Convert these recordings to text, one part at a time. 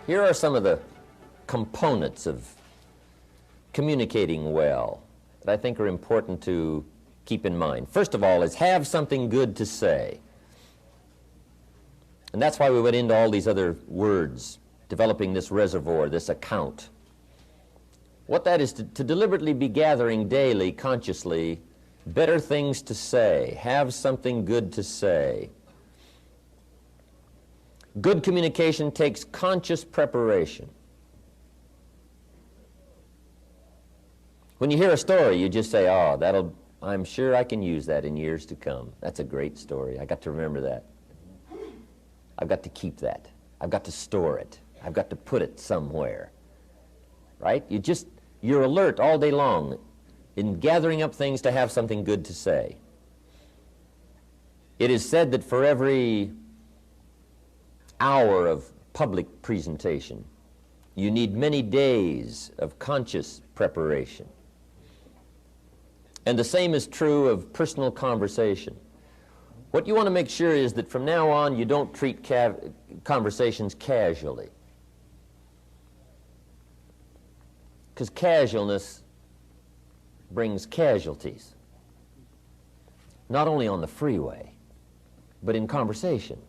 Here are some of the components of communicating well that I think are important to keep in mind. First of all is have something good to say. And that's why we went into all these other words, developing this reservoir, this account. What that is to deliberately be gathering daily, consciously, better things to say, have something good to say. Good communication takes conscious preparation. When you hear a story, you just say, oh, I'm sure I can use that in years to come. That's a great story. I got to remember that. I've got to keep that. I've got to store it. I've got to put it somewhere. Right? You're alert all day long in gathering up things to have something good to say. It is said that for every hour of public presentation, you need many days of conscious preparation. And the same is true of personal conversation. What you want to make sure is that from now on you don't treat conversations casually. Because casualness brings casualties. Not only on the freeway, but in conversation.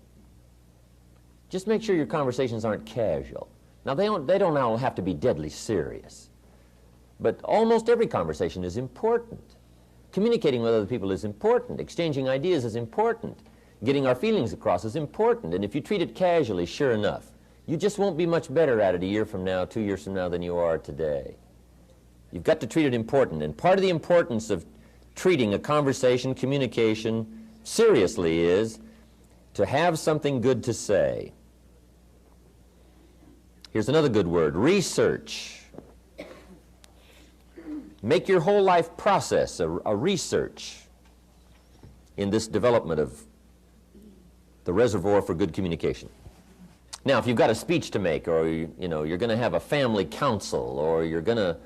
Just make sure your conversations aren't casual. Now, they don't all have to be deadly serious. But almost every conversation is important. Communicating with other people is important. Exchanging ideas is important. Getting our feelings across is important. And if you treat it casually, sure enough, you just won't be much better at it a year from now, 2 years from now than you are today. You've got to treat it important. And part of the importance of treating a conversation, communication, seriously is to have something good to say. Here's another good word, research. Make your whole life process a research in this development of the reservoir for good communication. Now, if you've got a speech to make, or you're going to have a family council, or you're going to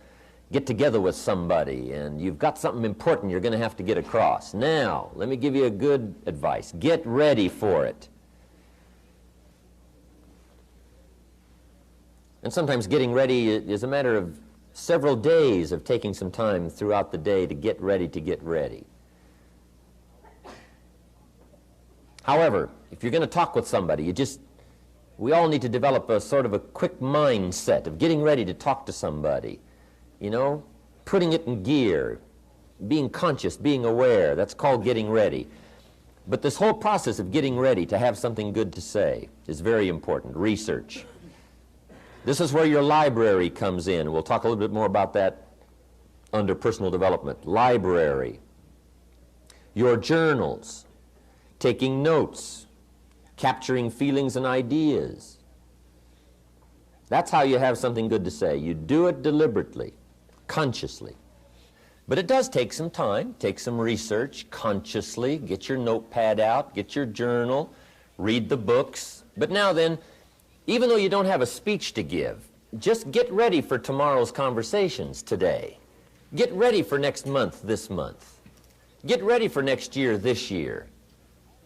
get together with somebody, and you've got something important you're going to have to get across. Now, let me give you a good advice. Get ready for it. And sometimes getting ready is a matter of several days of taking some time throughout the day to get ready to get ready. However, if you're going to talk with somebody, we all need to develop a sort of a quick mindset of getting ready to talk to somebody. Putting it in gear, being conscious, being aware. That's called getting ready. But this whole process of getting ready to have something good to say is very important. Research. This is where your library comes in. We'll talk a little bit more about that under personal development. Library. Your journals. Taking notes. Capturing feelings and ideas. That's how you have something good to say. You do it deliberately, consciously. But it does take some time, take some research, consciously. Get your notepad out, get your journal, read the books. But now then, even though you don't have a speech to give, just get ready for tomorrow's conversations today. Get ready for next month this month. Get ready for next year this year.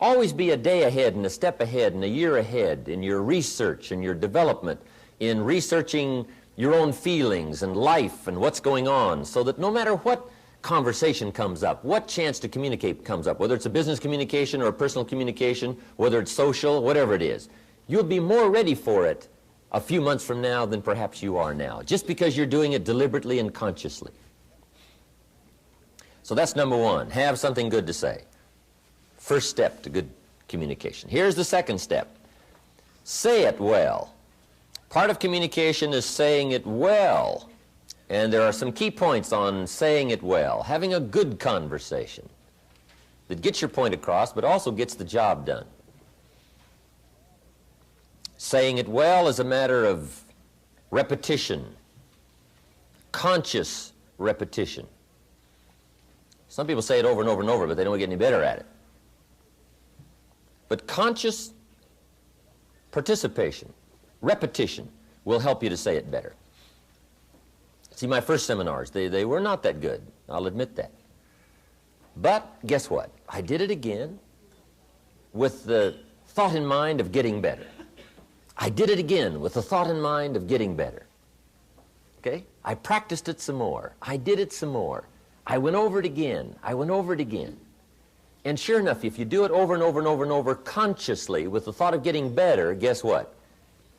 Always be a day ahead and a step ahead and a year ahead in your research and your development, in researching your own feelings and life and what's going on, so that no matter what conversation comes up, what chance to communicate comes up, whether it's a business communication or a personal communication, whether it's social, whatever it is, you'll be more ready for it a few months from now than perhaps you are now, just because you're doing it deliberately and consciously. So that's number one, have something good to say. First step to good communication. Here's the second step. Say it well. Part of communication is saying it well. And there are some key points on saying it well. Having a good conversation that gets your point across, but also gets the job done. Saying it well is a matter of repetition, conscious repetition. Some people say it over and over and over, but they don't get any better at it. But conscious participation, repetition, will help you to say it better. See, my first seminars, they were not that good. I'll admit that. But guess what? I did it again with the thought in mind of getting better. I did it again with the thought in mind of getting better. Okay? I practiced it some more. I did it some more. I went over it again. I went over it again. And sure enough, if you do it over and over and over and over consciously with the thought of getting better, guess what?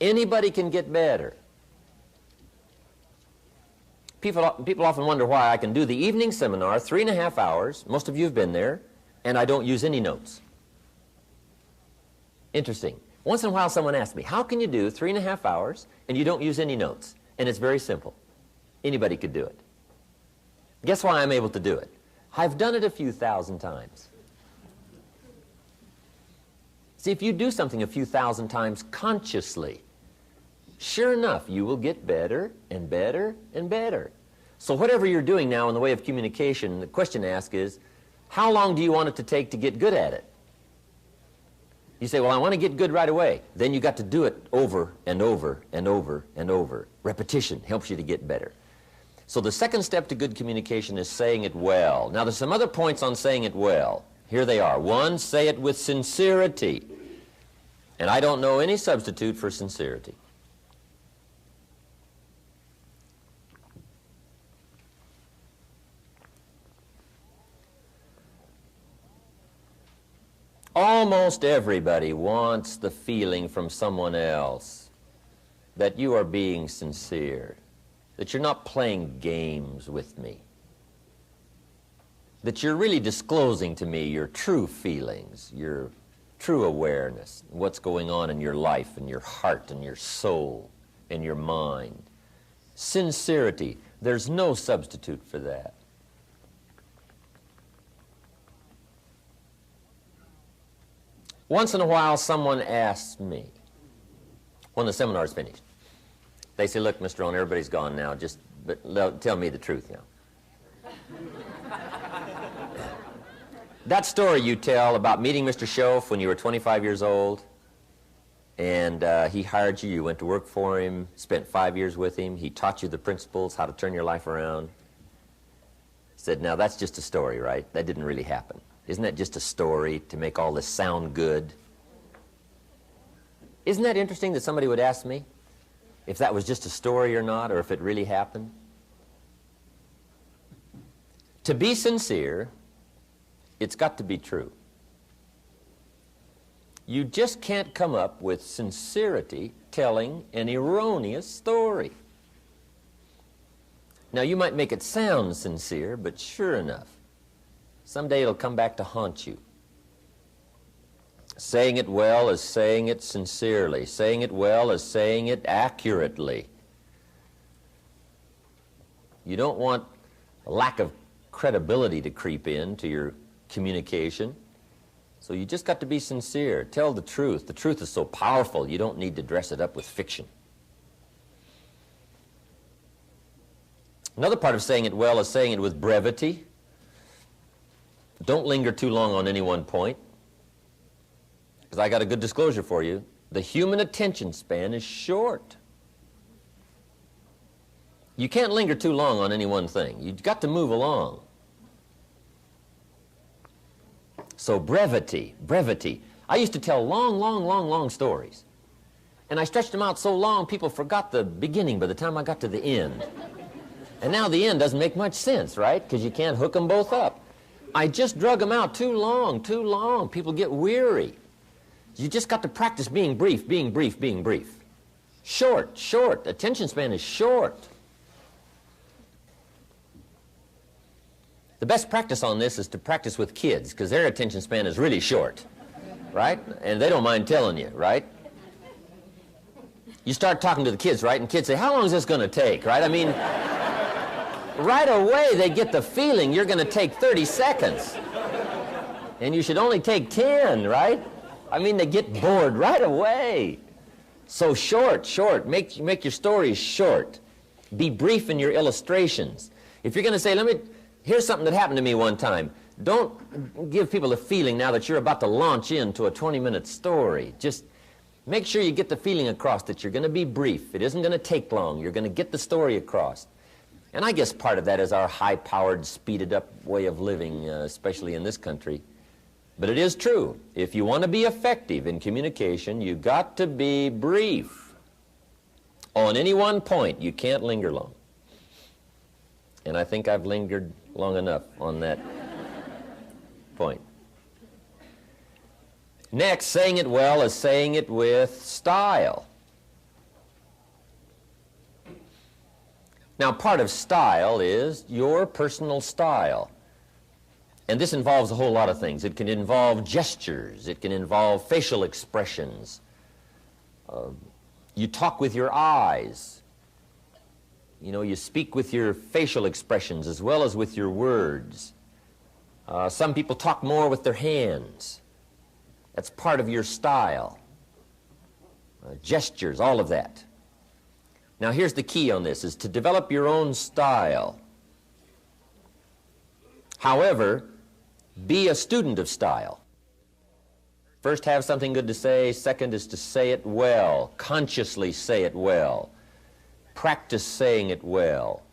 Anybody can get better. People often wonder why I can do the evening seminar, 3.5 hours, most of you have been there, and I don't use any notes. Interesting. Once in a while someone asks me, how can you do 3.5 hours and you don't use any notes? And it's very simple. Anybody could do it. Guess why I'm able to do it? I've done it a few thousand times. See, if you do something a few thousand times consciously, sure enough, you will get better and better and better. So whatever you're doing now in the way of communication, the question to ask is, how long do you want it to take to get good at it? You say, well, I want to get good right away. Then you got to do it over and over and over and over. Repetition helps you to get better. So the second step to good communication is saying it well. Now, there's some other points on saying it well. Here they are. One, say it with sincerity. And I don't know any substitute for sincerity. Almost everybody wants the feeling from someone else that you are being sincere, that you're not playing games with me, that you're really disclosing to me your true feelings, your true awareness, what's going on in your life and your heart and your soul and your mind. Sincerity, there's no substitute for that. Once in a while, someone asks me, when the seminar's finished, they say, look, Mr. Rohn, everybody's gone now, but tell me the truth now. That story you tell about meeting Mr. Schoaf when you were 25 years old, and he hired you, you went to work for him, spent 5 years with him, he taught you the principles, how to turn your life around. Said, now that's just a story, right? That didn't really happen. Isn't that just a story to make all this sound good? Isn't that interesting that somebody would ask me if that was just a story or not, or if it really happened? To be sincere, it's got to be true. You just can't come up with sincerity telling an erroneous story. Now, you might make it sound sincere, but sure enough, someday it'll come back to haunt you. Saying it well is saying it sincerely. Saying it well is saying it accurately. You don't want a lack of credibility to creep into your communication. So you just got to be sincere. Tell the truth. The truth is so powerful, you don't need to dress it up with fiction. Another part of saying it well is saying it with brevity. Don't linger too long on any one point, because I got a good disclosure for you. The human attention span is short. You can't linger too long on any one thing. You've got to move along. So brevity, brevity. I used to tell long stories. And I stretched them out so long, people forgot the beginning by the time I got to the end. And now the end doesn't make much sense, right? Because you can't hook them both up. I just drug them out too long. People get weary. You just got to practice being brief. Short. Attention span is short. The best practice on this is to practice with kids, because their attention span is really short, right? And they don't mind telling you, right? You start talking to the kids, right? And kids say, how long is this going to take, right? I mean, right away they get the feeling you're going to take 30 seconds. And you should only take 10, right? I mean, they get bored right away. So short. Make your stories short. Be brief in your illustrations. If you're going to say, here's something that happened to me one time. Don't give people a feeling now that you're about to launch into a 20-minute story. Just make sure you get the feeling across that you're going to be brief. It isn't going to take long. You're going to get the story across. And I guess part of that is our high-powered, speeded-up way of living, especially in this country. But it is true. If you want to be effective in communication, you've got to be brief. On any one point, you can't linger long. And I think I've lingered long enough on that point. Next, saying it well is saying it with style. Now, part of style is your personal style. And this involves a whole lot of things. It can involve gestures. It can involve facial expressions. You talk with your eyes. You know, you speak with your facial expressions as well as with your words. Some people talk more with their hands. That's part of your style. Gestures, all of that. Now, here's the key on this, is to develop your own style. However, be a student of style. First, have something good to say. Second is to say it well. Consciously say it well. Practice saying it well.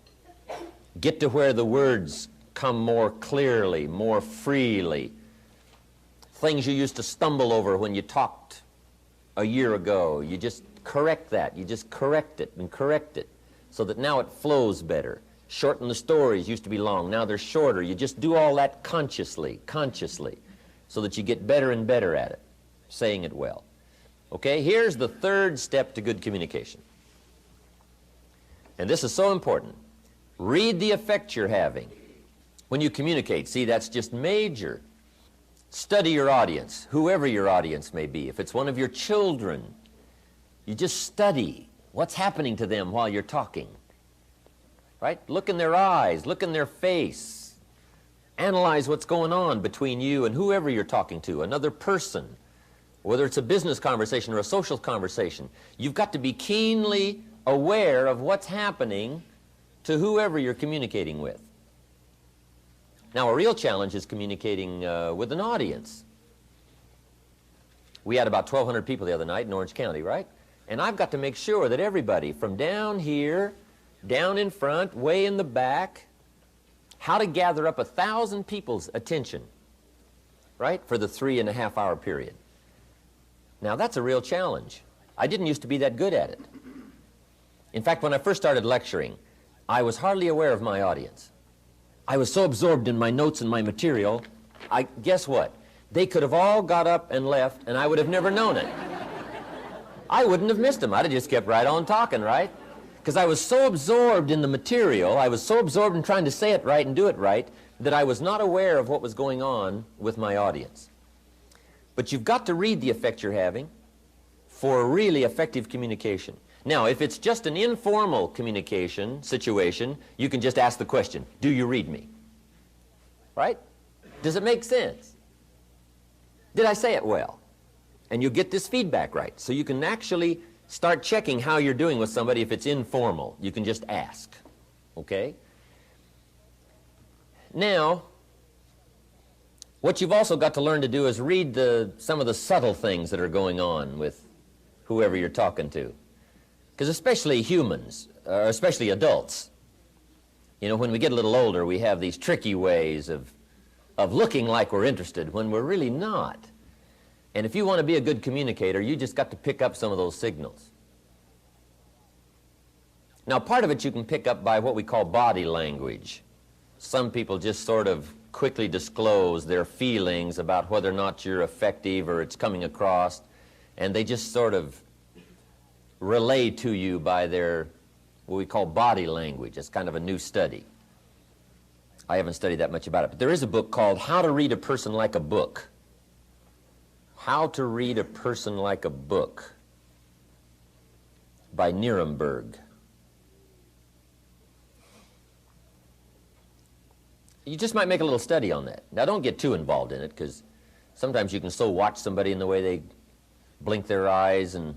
Get to where the words come more clearly, more freely. Things you used to stumble over when you talked a year ago, you just correct that. You just correct it and correct it so that now it flows better. Shorten the stories. Used to be long. Now they're shorter. You just do all that consciously, so that you get better and better at it, saying it well. Okay, here's the third step to good communication. And this is so important. Read the effect you're having when you communicate. See, that's just major. Study your audience, whoever your audience may be. If it's one of your children, you just study what's happening to them while you're talking. Right? Look in their eyes, look in their face. Analyze what's going on between you and whoever you're talking to, another person, whether it's a business conversation or a social conversation. You've got to be keenly aware of what's happening to whoever you're communicating with. Now, a real challenge is communicating with an audience. We had about 1,200 people the other night in Orange County, right? And I've got to make sure that everybody from down here, down in front, way in the back, how to gather up 1,000 people's attention, right, for the 3.5-hour period. Now, that's a real challenge. I didn't used to be that good at it. In fact, when I first started lecturing, I was hardly aware of my audience. I was so absorbed in my notes and my material, guess what? They could have all got up and left, and I would have never known it. I wouldn't have missed them. I'd have just kept right on talking, right? Because I was so absorbed in the material, I was so absorbed in trying to say it right and do it right, that I was not aware of what was going on with my audience. But you've got to read the effect you're having for a really effective communication. Now, if it's just an informal communication situation, you can just ask the question, do you read me? Right? Does it make sense? Did I say it well? And you get this feedback right. So you can actually start checking how you're doing with somebody if it's informal. You can just ask. Okay? Now, what you've also got to learn to do is read some of the subtle things that are going on with whoever you're talking to. Because especially humans, especially adults, you know, when we get a little older, we have these tricky ways of looking like we're interested when we're really not. And if you want to be a good communicator, you just got to pick up some of those signals. Now, part of it you can pick up by what we call body language. Some people just sort of quickly disclose their feelings about whether or not you're effective or it's coming across, and they just sort of relay to you by their, what we call body language. It's kind of a new study. I haven't studied that much about it, but there is a book called How to Read a Person Like a Book. How to Read a Person Like a Book by Nuremberg. You just might make a little study on that. Now, don't get too involved in it, because sometimes you can so watch somebody in the way they blink their eyes, and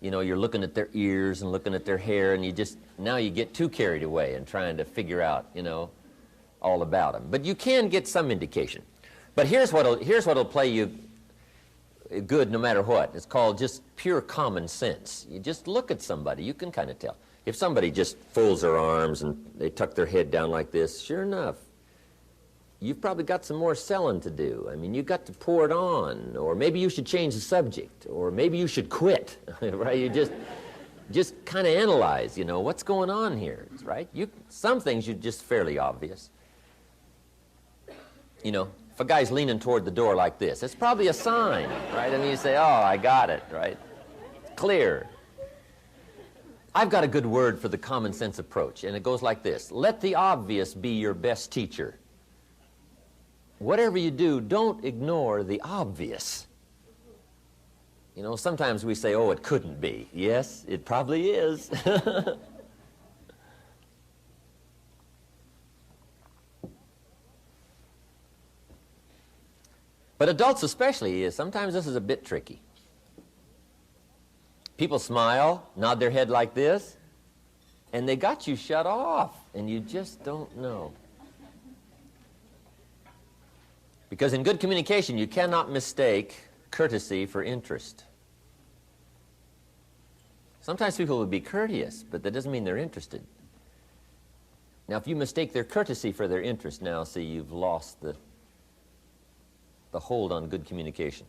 you know, you're looking at their ears and looking at their hair, and now you get too carried away in trying to figure out, you know, all about them. But you can get some indication. But here's what'll play you good no matter what. It's called just pure common sense. You just look at somebody, you can kind of tell. If somebody just folds their arms and they tuck their head down like this, sure enough, you've probably got some more selling to do. I mean, you've got to pour it on, or maybe you should change the subject, or maybe you should quit, right? You just kind of analyze, you know, what's going on here, right? Some things are just fairly obvious. You know, if a guy's leaning toward the door like this, it's probably a sign, right? I mean, you say, oh, I got it, right? Clear. I've got a good word for the common sense approach, and it goes like this. Let the obvious be your best teacher. Whatever you do, don't ignore the obvious. You know, sometimes we say, oh, it couldn't be. Yes, it probably is. But adults especially, sometimes this is a bit tricky. People smile, nod their head like this, and they got you shut off, and you just don't know. Because in good communication, you cannot mistake courtesy for interest. Sometimes people will be courteous, but that doesn't mean they're interested. Now, if you mistake their courtesy for their interest, now, see, you've lost the hold on good communication.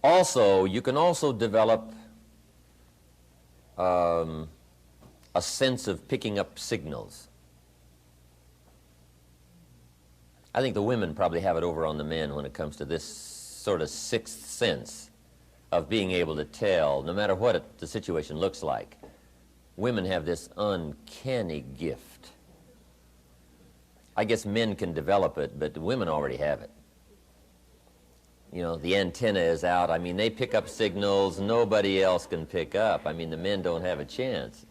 Also, you can also develop a sense of picking up signals. I think the women probably have it over on the men when it comes to this sort of sixth sense of being able to tell, no matter what the situation looks like. Women have this uncanny gift. I guess men can develop it, but the women already have it. You know, the antenna is out. I mean, they pick up signals nobody else can pick up. I mean, the men don't have a chance.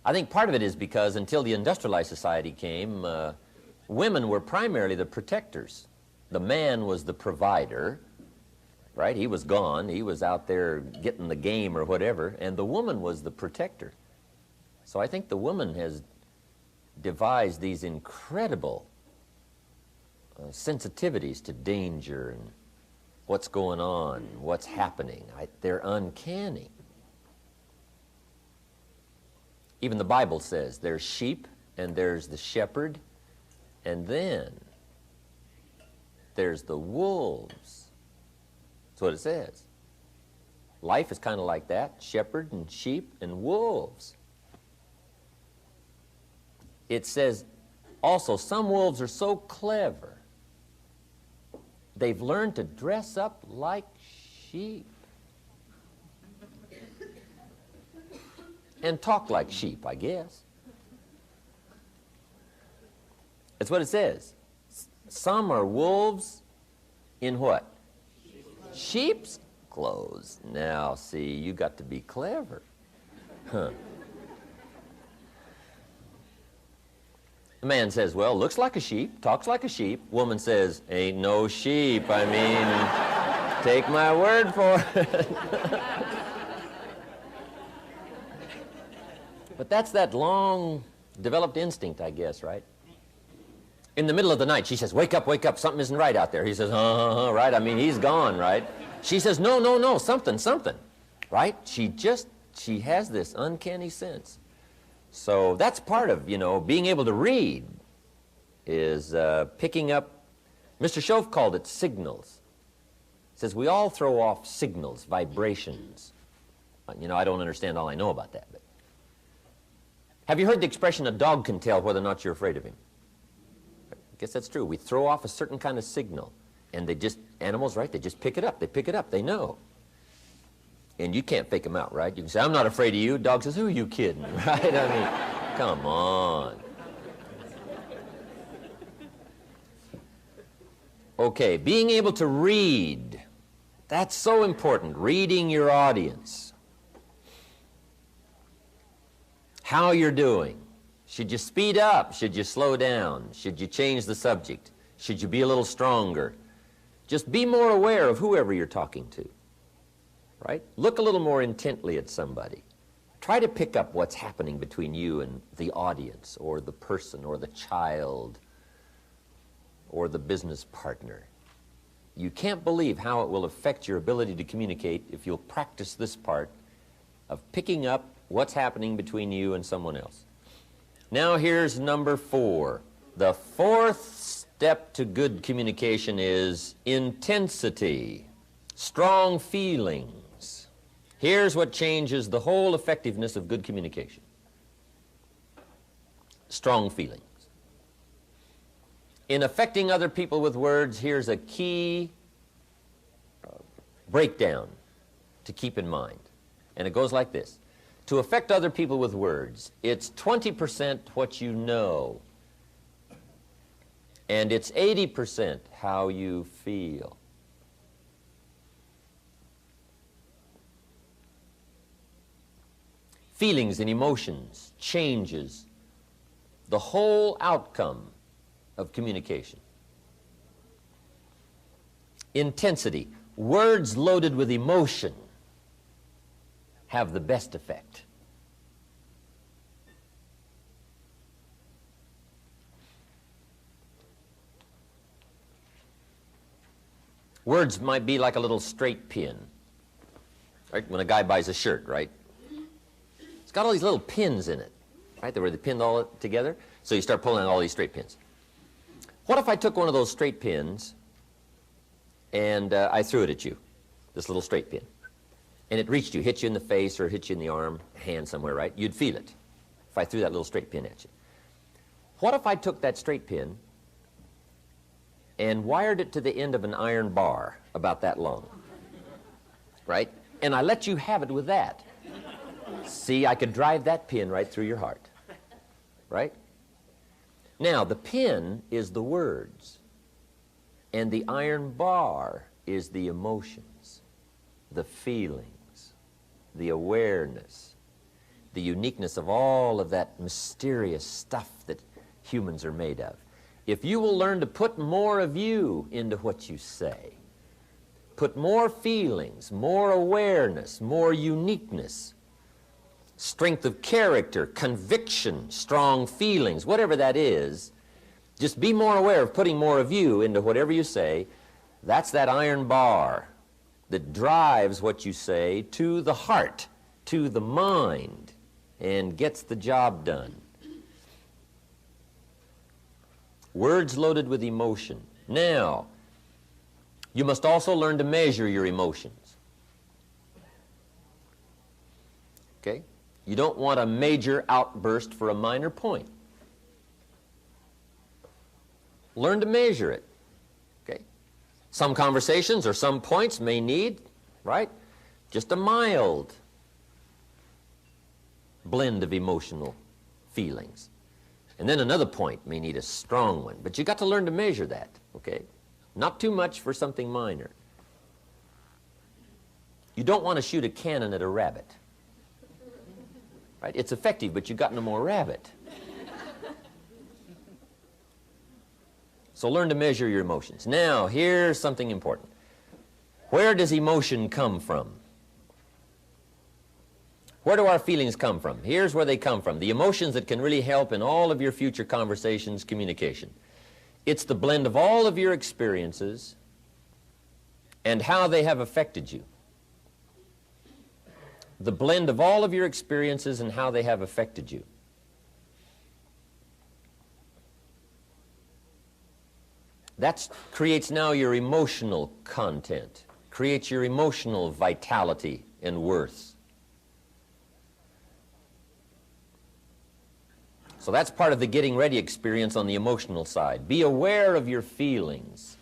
I think part of it is because until the industrialized society came, women were primarily the protectors. The man was the provider, right? He was gone. He was out there getting the game or whatever, and the woman was the protector. So I think the woman has devised these incredible sensitivities to danger and what's going on, what's happening. They're uncanny. Even the Bible says there's sheep and there's the shepherd, and then there's the wolves. That's what it says. Life is kind of like that, shepherd and sheep and wolves. It says also some wolves are so clever, they've learned to dress up like sheep and talk like sheep, I guess. That's what it says. Some are wolves in what? Sheep's clothes. Now, see, you got to be clever. Huh. The man says, well, looks like a sheep, talks like a sheep. Woman says, ain't no sheep. I mean, take my word for it. But that's that long developed instinct, I guess, right? In the middle of the night, she says, wake up, something isn't right out there. He says, right? I mean, he's gone, right? She says, no, something, right? She has this uncanny sense. So that's part of, you know, being able to read is picking up, Mr. Shove called it signals. He says we all throw off signals, vibrations. You know, I don't understand all I know about that. But have you heard the expression, a dog can tell whether or not you're afraid of him? I guess that's true. We throw off a certain kind of signal, and animals, right, they just pick it up, they know. And you can't fake them out, right? You can say, I'm not afraid of you. Dog says, who are you kidding, right? I mean, come on. Okay, being able to read. That's so important, reading your audience. How you're doing. Should you speed up? Should you slow down? Should you change the subject? Should you be a little stronger? Just be more aware of whoever you're talking to. Right? Look a little more intently at somebody. Try to pick up what's happening between you and the audience or the person or the child or the business partner. You can't believe how it will affect your ability to communicate if you'll practice this part of picking up what's happening between you and someone else. Now here's number 4. The fourth step to good communication is intensity, strong feelings. Here's what changes the whole effectiveness of good communication. Strong feelings. In affecting other people with words, here's a key breakdown to keep in mind. And it goes like this. To affect other people with words, it's 20% what you know, and it's 80% how you feel. Feelings and emotions changes the whole outcome of communication. Intensity. Words loaded with emotion have the best effect. Words might be like a little straight pin, right? When a guy buys a shirt, right? It's got all these little pins in it, right? Where they pinned all together. So you start pulling out all these straight pins. What if I took one of those straight pins and I threw it at you, this little straight pin, and it reached you, hit you in the face or hit you in the arm, hand somewhere, right? You'd feel it if I threw that little straight pin at you. What if I took that straight pin and wired it to the end of an iron bar about that long, right? And I let you have it with that. See, I could drive that pin right through your heart, right? Now, the pin is the words, and the iron bar is the emotions, the feelings, the awareness, the uniqueness of all of that mysterious stuff that humans are made of. If you will learn to put more of you into what you say, put more feelings, more awareness, more uniqueness, strength of character, conviction, strong feelings, whatever that is, just be more aware of putting more of you into whatever you say. That's that iron bar that drives what you say to the heart, to the mind, and gets the job done. Words loaded with emotion. Now, you must also learn to measure your emotions. Okay? You don't want a major outburst for a minor point. Learn to measure it. Okay? Some conversations or some points may need, right, just a mild blend of emotional feelings. And then another point may need a strong one. But you got to learn to measure that, okay? Not too much for something minor. You don't want to shoot a cannon at a rabbit. Right? It's effective, but you got no more rabbit. So learn to measure your emotions. Now, here's something important. Where does emotion come from? Where do our feelings come from? Here's where they come from. The emotions that can really help in all of your future conversations, communication. It's the blend of all of your experiences and how they have affected you. The blend of all of your experiences and how they have affected you. That creates now your emotional content, creates your emotional vitality and worth. So that's part of the getting ready experience on the emotional side. Be aware of your feelings.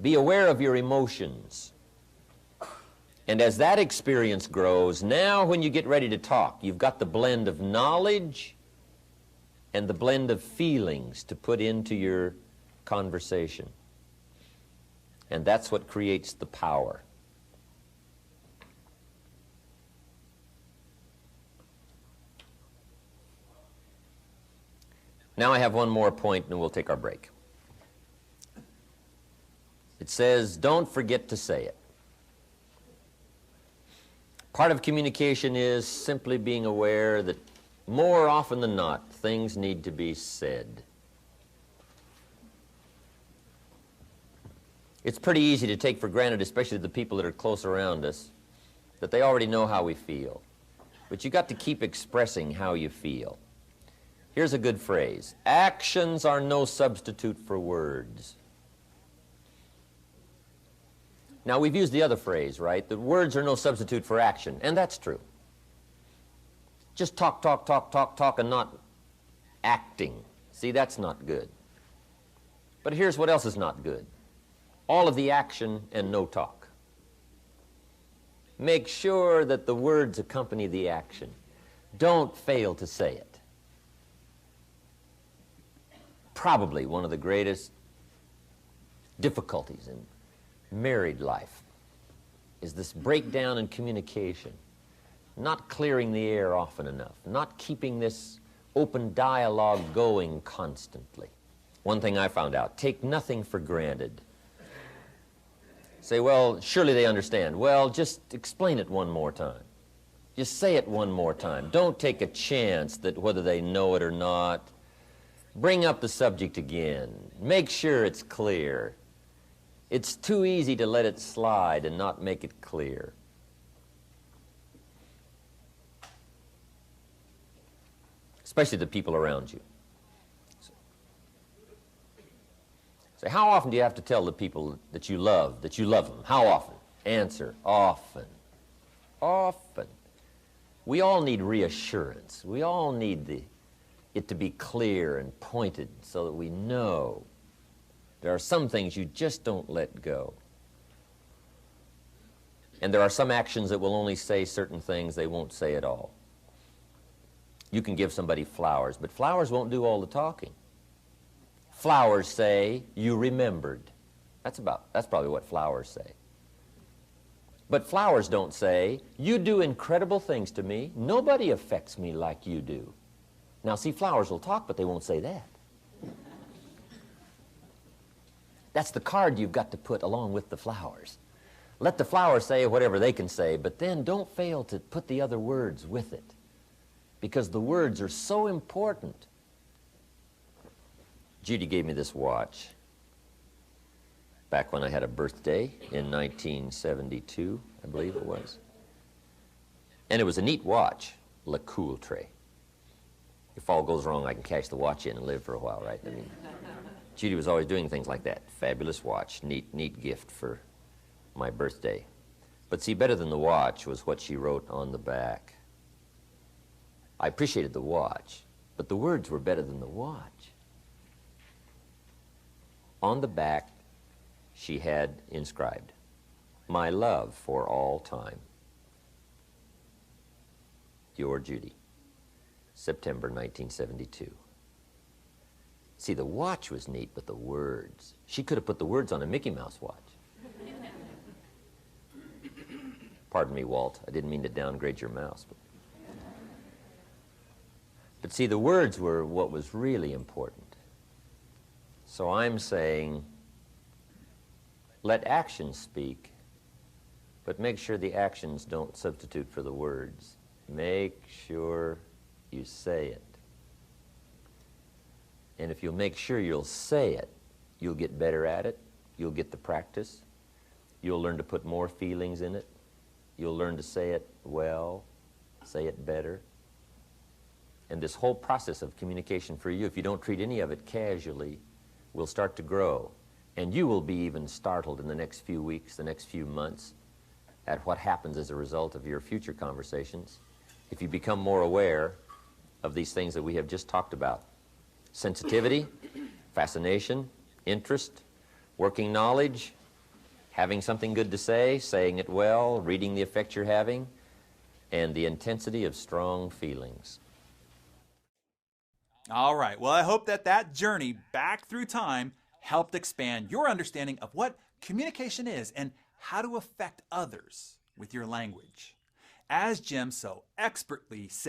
Be aware of your emotions. And as that experience grows, now when you get ready to talk, you've got the blend of knowledge and the blend of feelings to put into your conversation. And that's what creates the power. Now I have one more point and we'll take our break. It says, don't forget to say it. Part of communication is simply being aware that more often than not, things need to be said. It's pretty easy to take for granted, especially the people that are close around us, that they already know how we feel. but you got to keep expressing how you feel. Here's a good phrase. Actions are no substitute for words. Now, we've used the other phrase, right? The words are no substitute for action, and that's true. Just talk, talk, talk, talk, talk, and not acting. See, that's not good. But here's what else is not good. All of the action and no talk. Make sure that the words accompany the action. Don't fail to say it. Probably one of the greatest difficulties in married life is this breakdown in communication, not clearing the air often enough, not keeping this open dialogue going constantly. One thing I found out, take nothing for granted. Say, well, surely they understand. Well, just explain it one more time. Just say it one more time. Don't take a chance that whether they know it or not. Bring up the subject again. Make sure it's clear. It's too easy to let it slide and not make it clear. Especially the people around you. So how often do you have to tell the people that you love them? How often? Answer, often. Often. We all need reassurance. We all need it to be clear and pointed so that we know. There are some things you just don't let go. And there are some actions that will only say certain things, they won't say at all. You can give somebody flowers, but flowers won't do all the talking. Flowers say, you remembered. That's probably what flowers say. But flowers don't say, you do incredible things to me. Nobody affects me like you do. Now, see, flowers will talk, but they won't say that. That's the card you've got to put along with the flowers. Let the flowers say whatever they can say, but then don't fail to put the other words with it, because the words are so important. Judy gave me this watch back when I had a birthday in 1972, I believe it was. And it was a neat watch, Le Coultre. If all goes wrong, I can cash the watch in and live for a while, right? I mean, Judy was always doing things like that. Fabulous watch, neat gift for my birthday. But see, better than the watch was what she wrote on the back. I appreciated the watch, but the words were better than the watch. On the back, she had inscribed, "My love for all time. Your Judy, September 1972. See, the watch was neat, but the words. She could have put the words on a Mickey Mouse watch. Pardon me, Walt. I didn't mean to downgrade your mouse. But see, the words were what was really important. So I'm saying, let actions speak, but make sure the actions don't substitute for the words. Make sure you say it. And if you'll make sure you'll say it, you'll get better at it, you'll get the practice, you'll learn to put more feelings in it, you'll learn to say it well, say it better. And this whole process of communication for you, if you don't treat any of it casually, will start to grow. And you will be even startled in the next few weeks, the next few months, at what happens as a result of your future conversations if you become more aware of these things that we have just talked about. Sensitivity, fascination, interest, working knowledge, having something good to say, saying it well, reading the effect you're having, and the intensity of strong feelings. All right. Well, I hope that journey back through time helped expand your understanding of what communication is and how to affect others with your language. As Jim so expertly said,